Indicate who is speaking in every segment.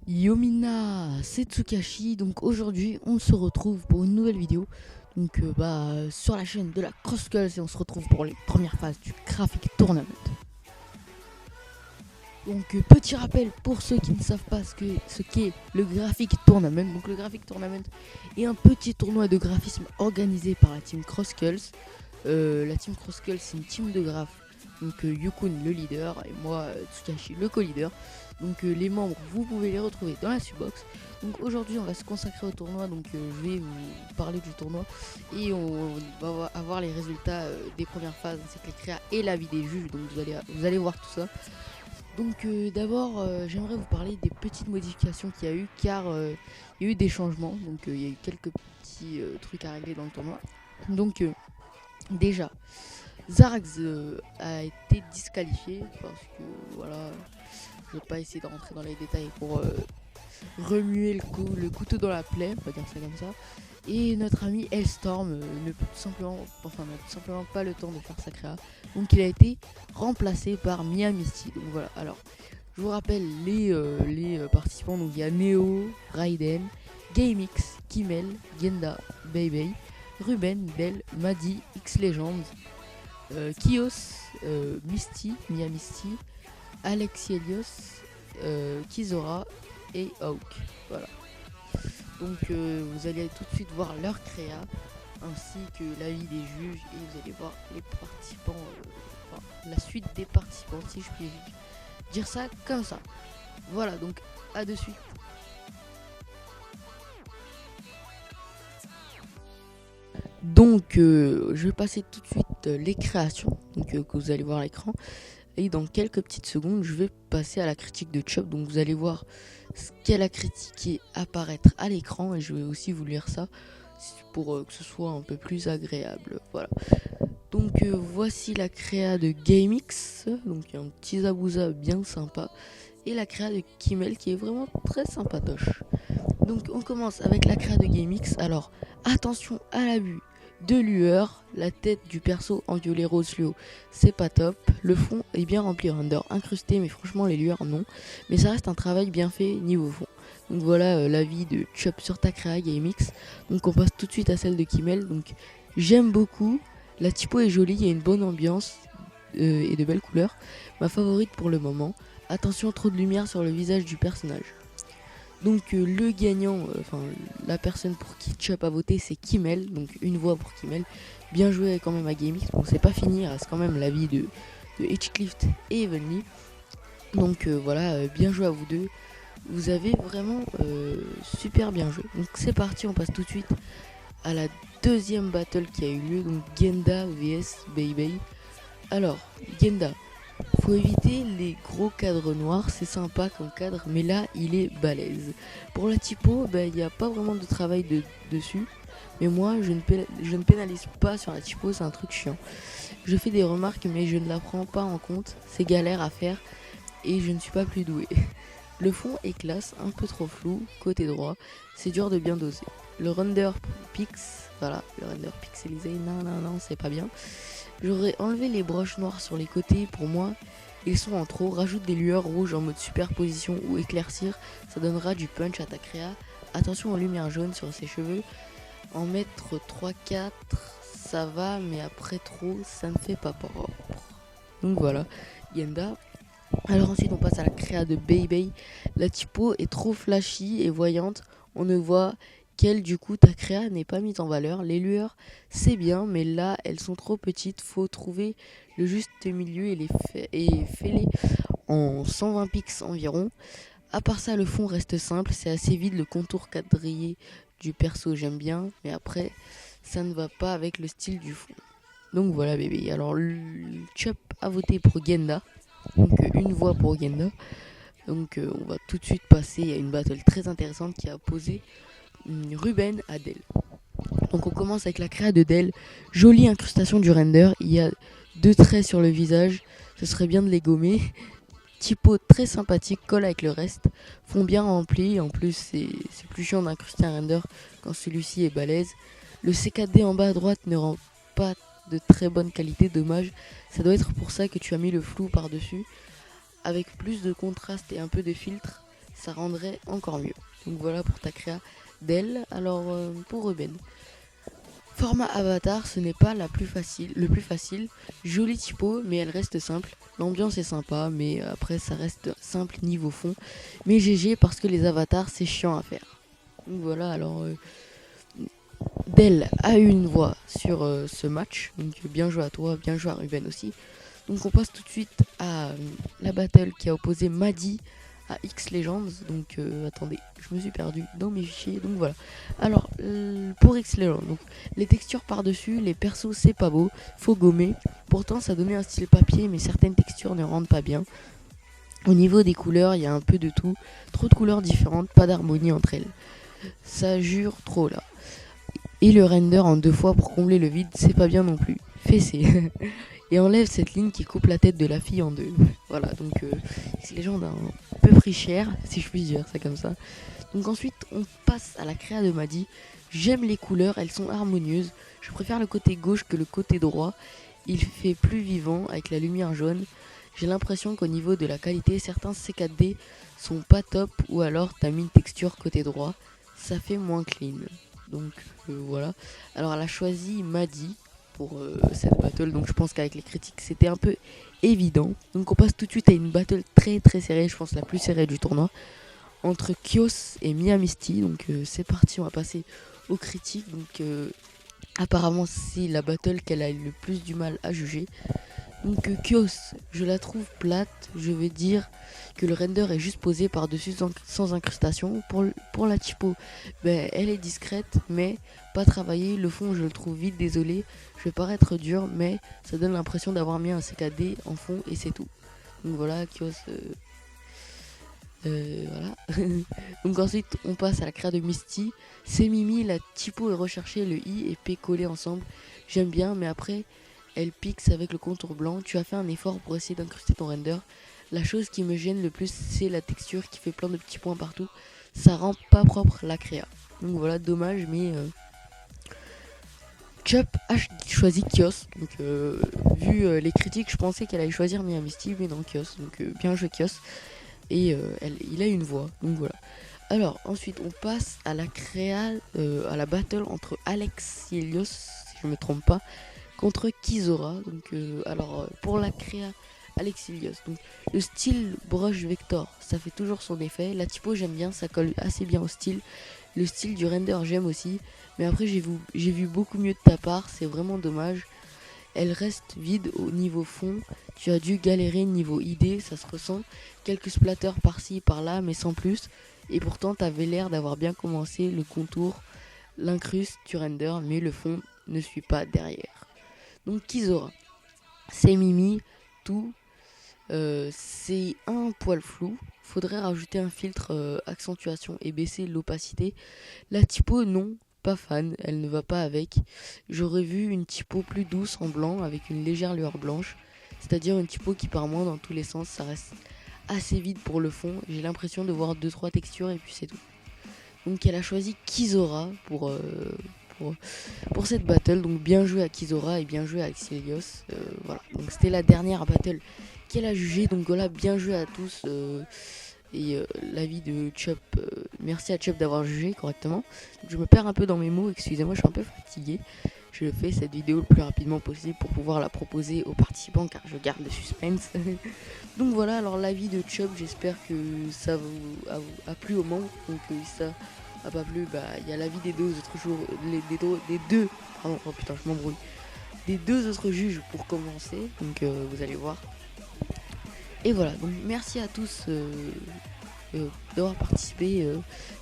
Speaker 1: Yomina, c'est Tsukashi. Donc aujourd'hui, on se retrouve pour une nouvelle vidéo. Donc sur la chaîne de la Crosskulls et on se retrouve pour les premières phases du Graphic Tournament. Donc petit rappel pour ceux qui ne savent pas ce qu'est le Graphic Tournament. Donc le Graphic Tournament est un petit tournoi de graphisme organisé par la team Crosskulls. La team Crosskulls, c'est une team de graphes. Donc Yukun le leader et moi Tsukashi le co-leader. Donc les membres, vous pouvez les retrouver dans la subbox. Donc aujourd'hui on va se consacrer au tournoi. Donc je vais vous parler du tournoi et on va avoir les résultats des premières phases ainsi que les créas et l'avis des juges. Donc vous allez voir tout ça. Donc d'abord j'aimerais vous parler des petites modifications qu'il y a eu car il y a eu des changements. Donc il y a eu quelques petits trucs à régler dans le tournoi. Donc déjà Zarax a été disqualifié parce que voilà, je vais pas essayer de rentrer dans les détails pour remuer le couteau dans la plaie, on va dire ça comme ça. Et notre ami Hellstorm n'a tout simplement pas le temps de faire sa créa. Donc il a été remplacé par Mia Misty. Donc voilà, alors je vous rappelle les participants. Donc il y a Neo, Raiden, GameX, Kimmel, Genda, Baybay, Ruben, Bell, Maddy, X-Legend, Kios, Misty, Mia Misty, Alex Helios, Kizora et Hawk. Voilà. Donc vous allez tout de suite voir leur créa ainsi que l'avis des juges et vous allez voir les participants, la suite des participants si je puis dire ça comme ça. Voilà, donc à de suite. Donc je vais passer tout de suite les créations donc, que vous allez voir à l'écran. Et dans quelques petites secondes, je vais passer à la critique de Chop. Donc vous allez voir ce qu'elle a critiqué apparaître à l'écran. Et je vais aussi vous lire ça pour que ce soit un peu plus agréable. Voilà. Donc voici la créa de GameX. Donc un petit Zabuza bien sympa. Et la créa de Kimmel qui est vraiment très sympatoche. Donc on commence avec la créa de GameX. Alors attention à l'abus de lueur, la tête du perso en violet rose fluo, c'est pas top. Le fond est bien rempli render incrusté, mais franchement les lueurs non. Mais ça reste un travail bien fait niveau fond. Donc voilà l'avis de Chop sur ta créa GameX. Donc on passe tout de suite à celle de Kimmel. Donc j'aime beaucoup, la typo est jolie, il y a une bonne ambiance et de belles couleurs. Ma favorite pour le moment. Attention, trop de lumière sur le visage du personnage. Donc le gagnant, la personne pour qui Chop a voté, c'est Kimmel. Donc une voix pour Kimmel. Bien joué quand même à GameX. Bon, c'est pas fini, il reste quand même l'avis de Hitchcliff et Evenly. Donc voilà, bien joué à vous deux. Vous avez vraiment super bien joué. Donc c'est parti, on passe tout de suite à la deuxième battle qui a eu lieu. Donc Genda vs Baybay. Alors, Genda, faut éviter les gros cadres noirs, c'est sympa comme cadre, mais là il est balèze. Pour la typo, il n'y a pas vraiment de travail dessus, mais moi je ne pénalise pas sur la typo, c'est un truc chiant. Je fais des remarques, mais je ne la prends pas en compte, c'est galère à faire et je ne suis pas plus doué. Le fond est classe, un peu trop flou, côté droit, c'est dur de bien doser. Le render le render pixelisé, non, c'est pas bien. J'aurais enlevé les broches noires sur les côtés, pour moi ils sont en trop. Rajoute des lueurs rouges en mode superposition ou éclaircir, ça donnera du punch à ta créa. Attention aux lumières jaunes sur ses cheveux, en mettre 3-4 ça va, mais après trop ça ne fait pas propre. Donc voilà, Genda. Alors ensuite on passe à la créa de Baybay. La typo est trop flashy et voyante, on ne voit qu'elle, du coup ta créa n'est pas mise en valeur. Les lueurs c'est bien, mais là elles sont trop petites, faut trouver le juste milieu et fais-les en 120 pix environ. À part ça, le fond reste simple, c'est assez vide, le contour quadrillé du perso j'aime bien, mais après ça ne va pas avec le style du fond. Donc voilà bébé, alors le Chop a voté pour Genda. Donc une voix pour Genda. Donc on va tout de suite passer à une battle très intéressante qui a opposé Ruben à Dell. Donc on commence avec la créa de Dell. Jolie incrustation du render. Il y a 2 traits sur le visage. Ce serait bien de les gommer. Typo très sympathique, colle avec le reste. Fond bien rempli. En plus c'est plus chiant d'incruster un render quand celui-ci est balèze. Le C4D en bas à droite ne rend pas de très bonne qualité, dommage. Ça doit être pour ça que tu as mis le flou par dessus. Avec plus de contraste et un peu de filtre, ça rendrait encore mieux. Donc voilà pour ta créa d'elle. Alors pour Ruben, format avatar, ce n'est pas le plus facile. Jolie typo, mais elle reste simple. L'ambiance est sympa, mais après ça reste simple niveau fond. Mais GG parce que les avatars, c'est chiant à faire. Donc voilà, alors Del a eu une voix sur ce match. Donc bien joué à toi, bien joué à Ruben aussi. Donc on passe tout de suite à la battle qui a opposé Madi à X Legends. Donc attendez, je me suis perdu dans mes fichiers. Donc voilà. Alors pour X Legends, donc les textures par-dessus, les persos c'est pas beau, faut gommer. Pourtant ça donnait un style papier, mais certaines textures ne rendent pas bien. Au niveau des couleurs, il y a un peu de tout. Trop de couleurs différentes, pas d'harmonie entre elles. Ça jure trop là. Et le render en 2 fois pour combler le vide, c'est pas bien non plus. Fessé. Et enlève cette ligne qui coupe la tête de la fille en 2. Voilà, donc les gens d'un peu pris cher, si je puis dire, c'est comme ça. Donc ensuite, on passe à la créa de Madi. J'aime les couleurs, elles sont harmonieuses. Je préfère le côté gauche que le côté droit. Il fait plus vivant avec la lumière jaune. J'ai l'impression qu'au niveau de la qualité, certains C4D sont pas top, ou alors t'as mis une texture côté droit. Ça fait moins clean. Donc voilà. Alors elle a choisi Madi pour cette battle, donc je pense qu'avec les critiques c'était un peu évident. Donc on passe tout de suite à une battle très très serrée, je pense la plus serrée du tournoi, entre Kios et Mia Misty. Donc c'est parti, on va passer aux critiques. Donc apparemment c'est la battle qu'elle a eu le plus du mal à juger. Donc Kios, je la trouve plate. Je vais dire que le render est juste posé par-dessus sans incrustation. Pour la typo, elle est discrète mais pas travaillée. Le fond, je le trouve vide, désolé. Je vais paraître dur, mais ça donne l'impression d'avoir mis un CKD en fond et c'est tout. Donc voilà, Kios. Voilà. Donc ensuite, on passe à la créa de Misty. C'est Mimi, la typo est recherchée, le I et P collés ensemble. J'aime bien, mais après, elle pixe avec le contour blanc. Tu as fait un effort pour essayer d'incruster ton render. La chose qui me gêne le plus, c'est la texture qui fait plein de petits points partout. Ça rend pas propre la créa. Donc voilà, dommage, mais Chup a choisi Kios. Donc vu les critiques, je pensais qu'elle allait choisir Mia Misty, mais non, Kios. Donc bien joué Kios. Et il a une voix, donc voilà. Alors ensuite on passe à la créa, à la battle entre Alex Helios, si je me trompe pas, contre Kizora. Donc pour la créa Alex Helios, donc le style brush vector, ça fait toujours son effet. La typo j'aime bien, ça colle assez bien au style. Le style du render j'aime aussi, mais après j'ai vu beaucoup mieux de ta part, c'est vraiment dommage. Elle reste vide au niveau fond. Tu as dû galérer niveau idée, ça se ressent. Quelques splatters par-ci, par-là, mais sans plus. Et pourtant, t'avais l'air d'avoir bien commencé le contour, l'incruste, tu render, mais le fond ne suit pas derrière. Donc Kizora, c'est Mimi, tout. C'est un poil flou. Faudrait rajouter un filtre accentuation et baisser l'opacité. La typo, non. Pas fan, elle ne va pas avec. J'aurais vu une typo plus douce en blanc avec une légère lueur blanche, c'est-à-dire une typo qui part moins dans tous les sens. Ça reste assez vide pour le fond. J'ai l'impression de voir 2-3 textures et puis c'est tout. Donc elle a choisi Kizora pour cette battle. Donc bien joué à Kizora et bien joué à Xelios. Voilà. Donc c'était la dernière battle qu'elle a jugée. Donc voilà, bien joué à tous. Et l'avis de Chup, merci à Chup d'avoir jugé correctement. Je me perds un peu dans mes mots, excusez-moi, je suis un peu fatigué. Je fais cette vidéo le plus rapidement possible pour pouvoir la proposer aux participants car je garde le suspense. Donc voilà, alors l'avis de Chup, j'espère que ça a plu au monde. Donc si ça a pas plu, il y a l'avis des deux autres jours, des deux autres juges pour commencer. Donc vous allez voir. Et voilà, donc merci à tous d'avoir participé.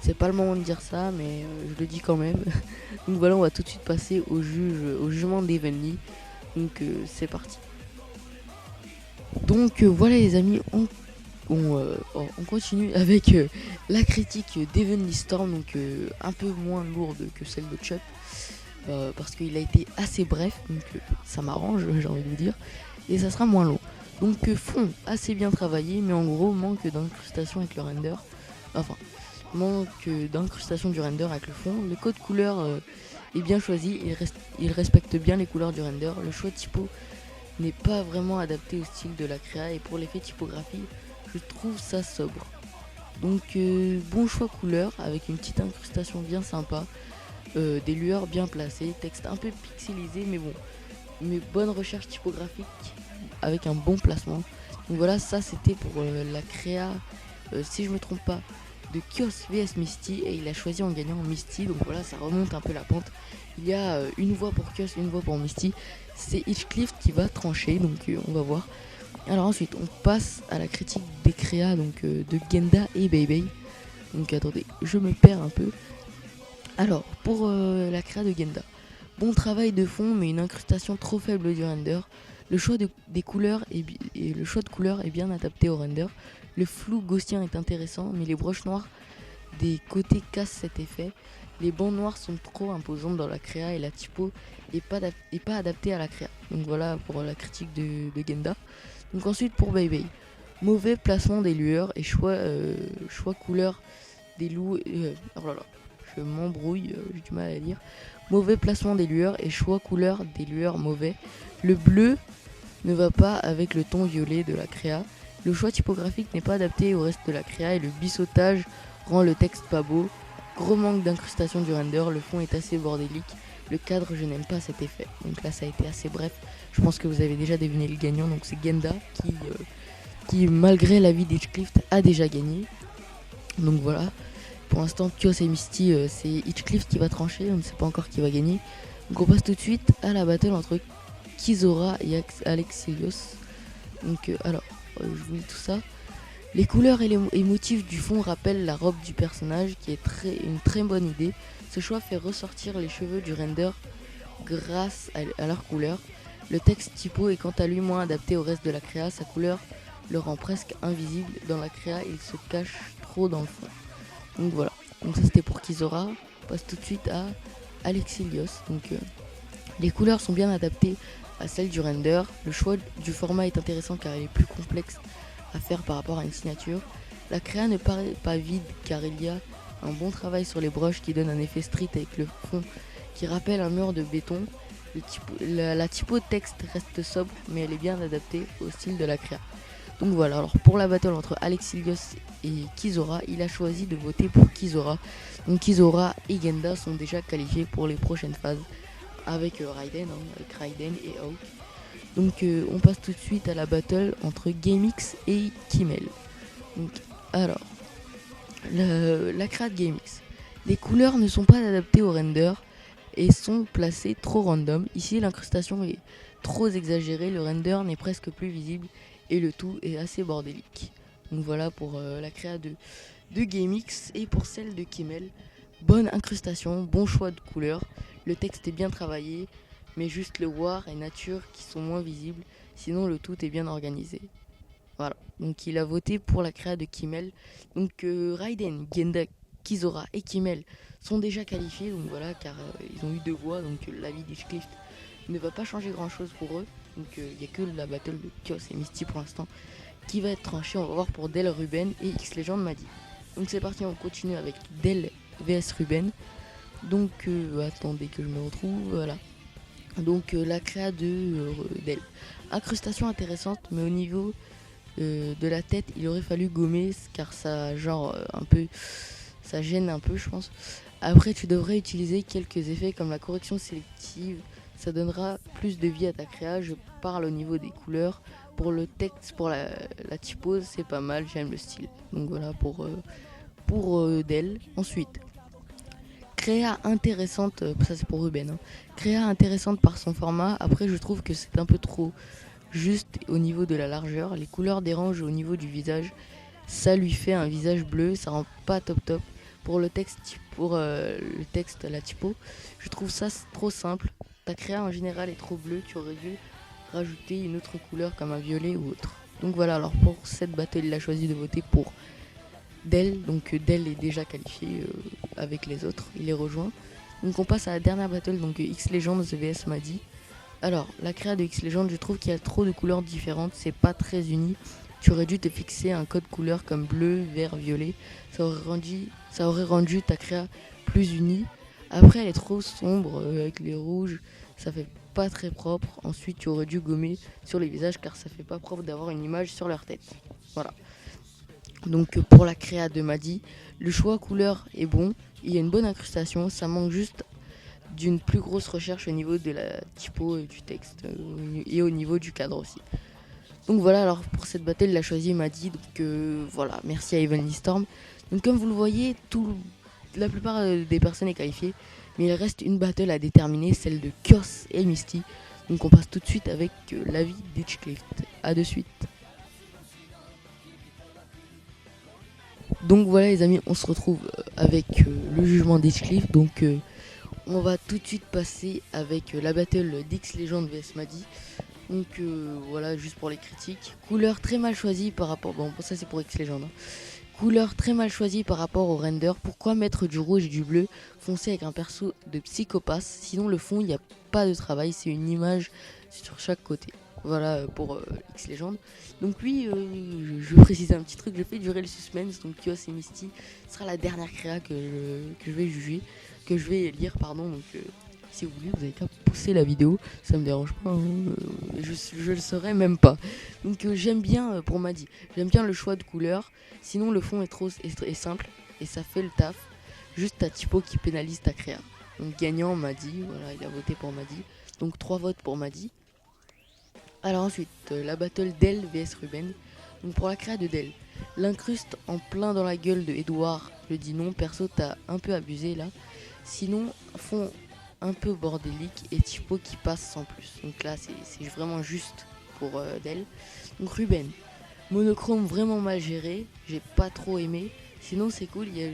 Speaker 1: C'est pas le moment de dire ça, mais je le dis quand même. Donc voilà, on va tout de suite passer au jugement d'Evenly. Donc c'est parti. Donc voilà les amis, on continue avec la critique d'Evenly Storm, donc un peu moins lourde que celle de Chup. Parce qu'il a été assez bref, donc ça m'arrange, j'ai envie de vous dire. Et ça sera moins long. Donc fond assez bien travaillé, mais en gros manque d'incrustation avec le render. Enfin, manque d'incrustation du render avec le fond. Le code couleur est bien choisi, il respecte bien les couleurs du render. Le choix de typo n'est pas vraiment adapté au style de la créa, et pour l'effet typographie, je trouve ça sobre. Donc bon choix couleur avec une petite incrustation bien sympa, des lueurs bien placées, texte un peu pixelisé mais bon, mais bonne recherche typographique avec un bon placement. Donc voilà, ça c'était pour la créa, si je me trompe pas, de Kios vs Misty, et il a choisi en gagnant Misty. Donc voilà, ça remonte un peu la pente. Il y a une voix pour Kios, une voix pour Misty. C'est Hitchcliff qui va trancher, donc on va voir. Alors ensuite, on passe à la critique des créas donc, de Genda et Beibei. Donc attendez, je me perds un peu. Alors, pour la créa de Genda. Bon travail de fond, mais une incrustation trop faible du render. Le choix des couleurs et le choix de couleurs est bien adapté au render. Le flou ghostien est intéressant, mais les broches noires des côtés cassent cet effet. Les bandes noires sont trop imposantes dans la créa et la typo est pas adaptée à la créa. Donc voilà pour la critique de Genda. Donc ensuite pour Beibei. Mauvais placement des lueurs et choix couleur des loups. Oh là là, je m'embrouille, j'ai du mal à lire. Mauvais placement des lueurs et choix couleur des lueurs mauvais. Le bleu ne va pas avec le ton violet de la créa. Le choix typographique n'est pas adapté au reste de la créa et le bissautage rend le texte pas beau. Gros manque d'incrustation du render, le fond est assez bordélique. Le cadre, je n'aime pas cet effet. Donc là, ça a été assez bref. Je pense que vous avez déjà deviné le gagnant. Donc c'est Genda qui malgré l'avis d'Hitchcliff, a déjà gagné. Donc voilà. Pour l'instant, Kios et Misty, c'est Hitchcliff qui va trancher. On ne sait pas encore qui va gagner. Donc on passe tout de suite à la battle entre Kizora et Alexelios. Donc je vous lis tout ça. Les couleurs et les motifs du fond rappellent la robe du personnage, qui est une très bonne idée. Ce choix fait ressortir les cheveux du render grâce à leur couleur. Le texte typo est quant à lui moins adapté au reste de la créa. Sa couleur le rend presque invisible. Dans la créa, il se cache trop dans le fond. Donc voilà. Donc ça c'était pour Kizora. On passe tout de suite à Alexelios. Donc les couleurs sont bien adaptées à celles du render. Le choix du format est intéressant car il est plus complexe à faire par rapport à une signature. La créa ne paraît pas vide car il y a un bon travail sur les brushes qui donne un effet street avec le fond qui rappelle un mur de béton. La typo de texte reste sobre mais elle est bien adaptée au style de la créa. Donc voilà, alors pour la battle entre Alexelios et Kizora, il a choisi de voter pour Kizora. Donc Kizora et Genda sont déjà qualifiés pour les prochaines phases avec Raiden et Hawk. Donc on passe tout de suite à la battle entre GameX et Kimmel. Donc alors, la créa de GameX. Les couleurs ne sont pas adaptées au render et sont placées trop random. Ici l'incrustation est trop exagérée, le render n'est presque plus visible et le tout est assez bordélique. Donc voilà pour la créa de GameX. Et pour celle de Kimmel, bonne incrustation, bon choix de couleurs, le texte est bien travaillé, mais juste le war et nature qui sont moins visibles, sinon le tout est bien organisé. Voilà, donc il a voté pour la créa de Kimmel. Donc Raiden, Genda, Kizora et Kimmel sont déjà qualifiés, donc voilà, car ils ont eu 2 voix, donc l'avis d'Hitchcliff ne va pas changer grand chose pour eux. Donc il n'y a que la battle de Kios et Misty pour l'instant qui va être tranchée. On va voir pour Del Ruben et X-Legend Madi. Donc c'est parti, on continue avec Del vs Ruben. Donc attendez que je me retrouve, voilà. Donc la créa de Del. Incrustation intéressante, mais au niveau de la tête, il aurait fallu gommer car ça un peu, ça gêne un peu, je pense. Après, tu devrais utiliser quelques effets comme la correction sélective. Ça donnera plus de vie à ta créa. Je parle au niveau des couleurs. Pour le texte, pour la typo, c'est pas mal. J'aime le style. Donc voilà pour Del. Ensuite, créa intéressante. Ça c'est pour Ruben. Hein. Créa intéressante par son format. Après, je trouve que c'est un peu trop juste au niveau de la largeur. Les couleurs dérangent au niveau du visage. Ça lui fait un visage bleu. Ça rend pas top. Pour le texte, la typo, je trouve ça trop simple. Ta créa en général est trop bleue, tu aurais dû rajouter une autre couleur comme un violet ou autre. Donc voilà, alors pour cette battle, il a choisi de voter pour Del. Donc Del est déjà qualifié avec les autres, il les rejoint. Donc on passe à la dernière battle, donc X-Legends vs Madi. Alors, la créa de X-Legends, je trouve qu'il y a trop de couleurs différentes, c'est pas très uni. Tu aurais dû te fixer un code couleur comme bleu, vert, violet. Ça aurait rendu ta créa plus unie. Après, elle est trop sombre avec les rouges. Ça fait pas très propre. Ensuite, tu aurais dû gommer sur les visages car ça fait pas propre d'avoir une image sur leur tête. Voilà. Donc pour la créa de Madi, le choix couleur est bon, il y a une bonne incrustation, ça manque juste d'une plus grosse recherche au niveau de la typo et du texte et au niveau du cadre aussi. Donc voilà, alors pour cette battle, il a choisi Madi, donc voilà, merci à Evenly Storm. Donc comme vous le voyez, la plupart des personnes est qualifiée, mais il reste une battle à déterminer, celle de Kios et Misty. Donc on passe tout de suite avec l'avis d'Itchcliff. A de suite. Donc voilà les amis, on se retrouve avec le jugement d'Itchcliff. Donc on va tout de suite passer avec la battle d'X Legend vs Madi. Donc voilà, juste pour les critiques. Couleur très mal choisie par rapport... Bon, ça c'est pour X Legend. Hein. Couleur très mal choisie par rapport au render. Pourquoi mettre du rouge et du bleu foncé avec un perso de psychopathe? Sinon le fond, il n'y a pas de travail, c'est une image sur chaque côté. Voilà pour X Legend. Donc lui, je vais préciser un petit truc, je fais durer le suspense. Donc Kios et Misty sera la dernière créa que je vais juger, que je vais lire, pardon. Donc si vous voulez, vous avez qu'à pousser la vidéo, ça me dérange pas, hein. Je le saurais même pas. Donc j'aime bien pour Madi, j'aime bien le choix de couleur. Sinon le fond est simple et ça fait le taf. Juste ta typo qui pénalise ta créa. Donc gagnant Madi, voilà, il a voté pour Madi. Donc 3 votes pour Madi. Alors ensuite, la battle Del vs Ruben. Donc pour la créa de Del, l'incruste en plein dans la gueule de Edouard, je dis non, perso t'as un peu abusé là. Sinon, fond un peu bordélique et typo qui passe sans plus. Donc là c'est vraiment juste pour Del. Donc Ruben, monochrome vraiment mal géré, j'ai pas trop aimé. Sinon c'est cool, il y a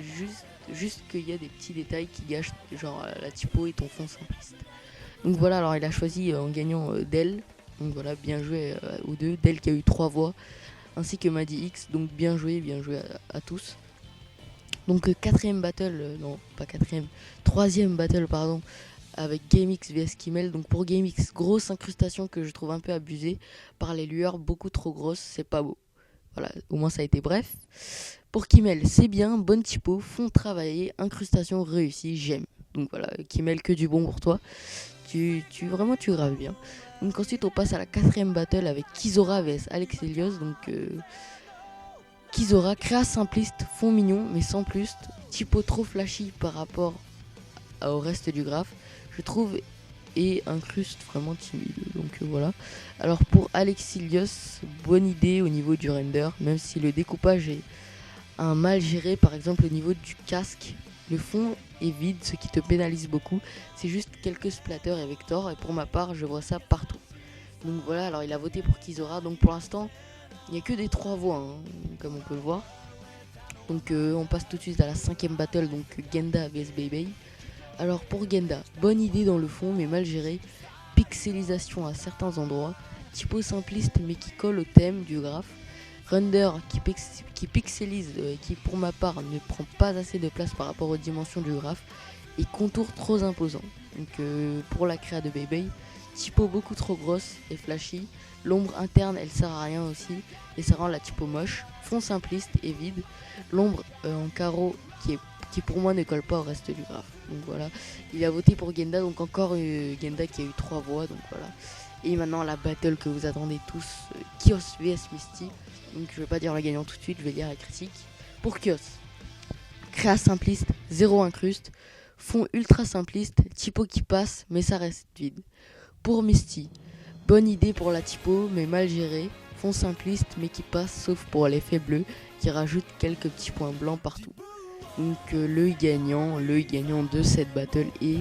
Speaker 1: juste qu'il y a des petits détails qui gâchent genre la typo et ton fond simpliste. Donc voilà, alors il a choisi en gagnant Del. Donc voilà, bien joué aux deux. Del qui a eu 3 voix, ainsi que Madi X. Donc bien joué à tous. Donc quatrième battle, non pas quatrième, troisième battle pardon, avec GameX vs Kimmel. Donc pour GameX, grosse incrustation que je trouve un peu abusée par les lueurs, beaucoup trop grosses, c'est pas beau. Voilà, au moins ça a été bref. Pour Kimmel, c'est bien, bonne typo, fond travaillé, incrustation réussie, j'aime. Donc voilà, Kimmel, que du bon pour toi. Tu graves bien. Donc ensuite on passe à la quatrième battle avec Kizora vs Alex Helios. Donc Kizora, créa simpliste, fond mignon mais sans plus. Typo trop flashy par rapport au reste du graphe, je trouve, et incruste vraiment timide. Donc voilà. Alors pour Alex Helios, bonne idée au niveau du render, même si le découpage est un mal géré, par exemple au niveau du casque. Le fond est vide, ce qui te pénalise beaucoup. C'est juste quelques splatters et vectors. Et pour ma part, je vois ça partout. Donc voilà, alors il a voté pour Kizora. Donc pour l'instant, il n'y a que des 3 voix, hein, comme on peut le voir. Donc on passe tout de suite à la 5ème battle, donc Genda vs Baby. Alors pour Genda, bonne idée dans le fond, mais mal gérée. Pixelisation à certains endroits. Typo simpliste, mais qui colle au thème du graphe. Render qui pixelise, qui pour ma part ne prend pas assez de place par rapport aux dimensions du graphe, et contour trop imposant. Donc pour la créa de Baby, typo beaucoup trop grosse et flashy, l'ombre interne elle sert à rien aussi et ça rend la typo moche, fond simpliste et vide, l'ombre en carreau qui pour moi ne colle pas au reste du graphe. Donc voilà, il a voté pour Genda, donc encore Genda qui a eu 3 voix, donc voilà. Et maintenant la battle que vous attendez tous, Kios vs Misty. Donc je vais pas dire le gagnant tout de suite, je vais lire la critique. Pour Kios, créa simpliste, 0 incruste, fond ultra simpliste, typo qui passe mais ça reste vide. Pour Misty, bonne idée pour la typo mais mal gérée, fond simpliste mais qui passe sauf pour l'effet bleu qui rajoute quelques petits points blancs partout. Donc le gagnant de cette battle est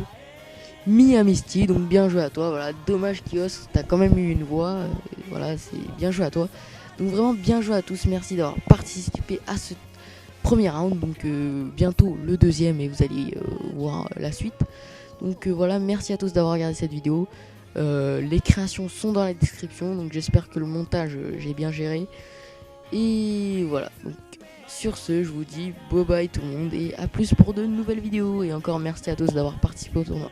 Speaker 1: Mia Misty, donc bien joué à toi. Voilà, dommage Kios, t'as quand même eu une voix, voilà, c'est bien joué à toi. Donc vraiment bien joué à tous, merci d'avoir participé à ce premier round. Donc bientôt le deuxième et vous allez voir la suite. Donc voilà, merci à tous d'avoir regardé cette vidéo. Les créations sont dans la description, donc j'espère que le montage j'ai bien géré. Et voilà, donc sur ce je vous dis bye bye tout le monde et à plus pour de nouvelles vidéos. Et encore merci à tous d'avoir participé au tournoi.